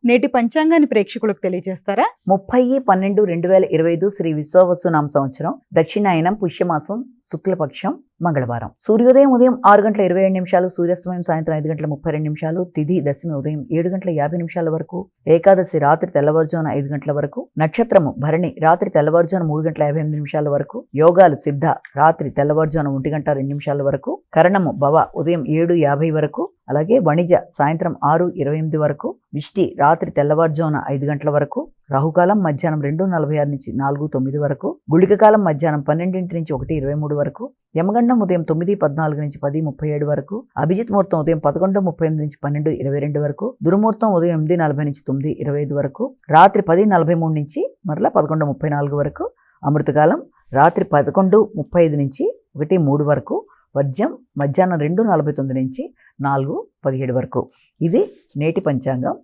నేటి పంచాంగాన్ని ప్రేక్షకులకు తెలియజేస్తారా? 30/12/2025 శ్రీ విశ్వావసునామ సంవత్సరం, దక్షిణాయనం, పుష్యమాసం, శుక్లపక్షం, మంగళవారం. సూర్యోదయం ఉదయం 6:27 సూర్యాస్తమయం సాయంత్రం 5:32, తిథి దశమి ఉదయం 7:50 వరకు, ఏకాదశి రాత్రి తెల్లవారుజామున 5 గంటల వరకు, నక్షత్రము భరణి రాత్రి తెల్లవారుజామున 3:58 వరకు, యోగాలు సిద్ధ రాత్రి తెల్లవారుజామున 1:02 వరకు, కరణము భవ ఉదయం 7:50 వరకు, అలాగే వణిజ సాయంత్రం 6:28 వరకు, విష్టి రాత్రి తెల్లవారుజామున 5 గంటల వరకు, రాహుకాలం మధ్యాహ్నం 2:46 నుంచి 4:09 వరకు, గుళిక కాలం మధ్యాహ్నం 12 నుంచి 1:23 వరకు, యమగండం ఉదయం 9:14 నుంచి 10:37 వరకు, అభిజిత్ ముహూర్తం ఉదయం 11:38 నుంచి 12:22 వరకు, దుర్ముహూర్తం ఉదయం 8:40 నుంచి 9:25 వరకు, రాత్రి 10:43 నుంచి మరలా 11:34 వరకు, అమృతకాలం రాత్రి 11:35 నుంచి 1:03 వరకు, వర్జ్యం మధ్యాహ్నం 2:49 నుంచి 4:17 వరకు. ఇది నేటి పంచాంగం.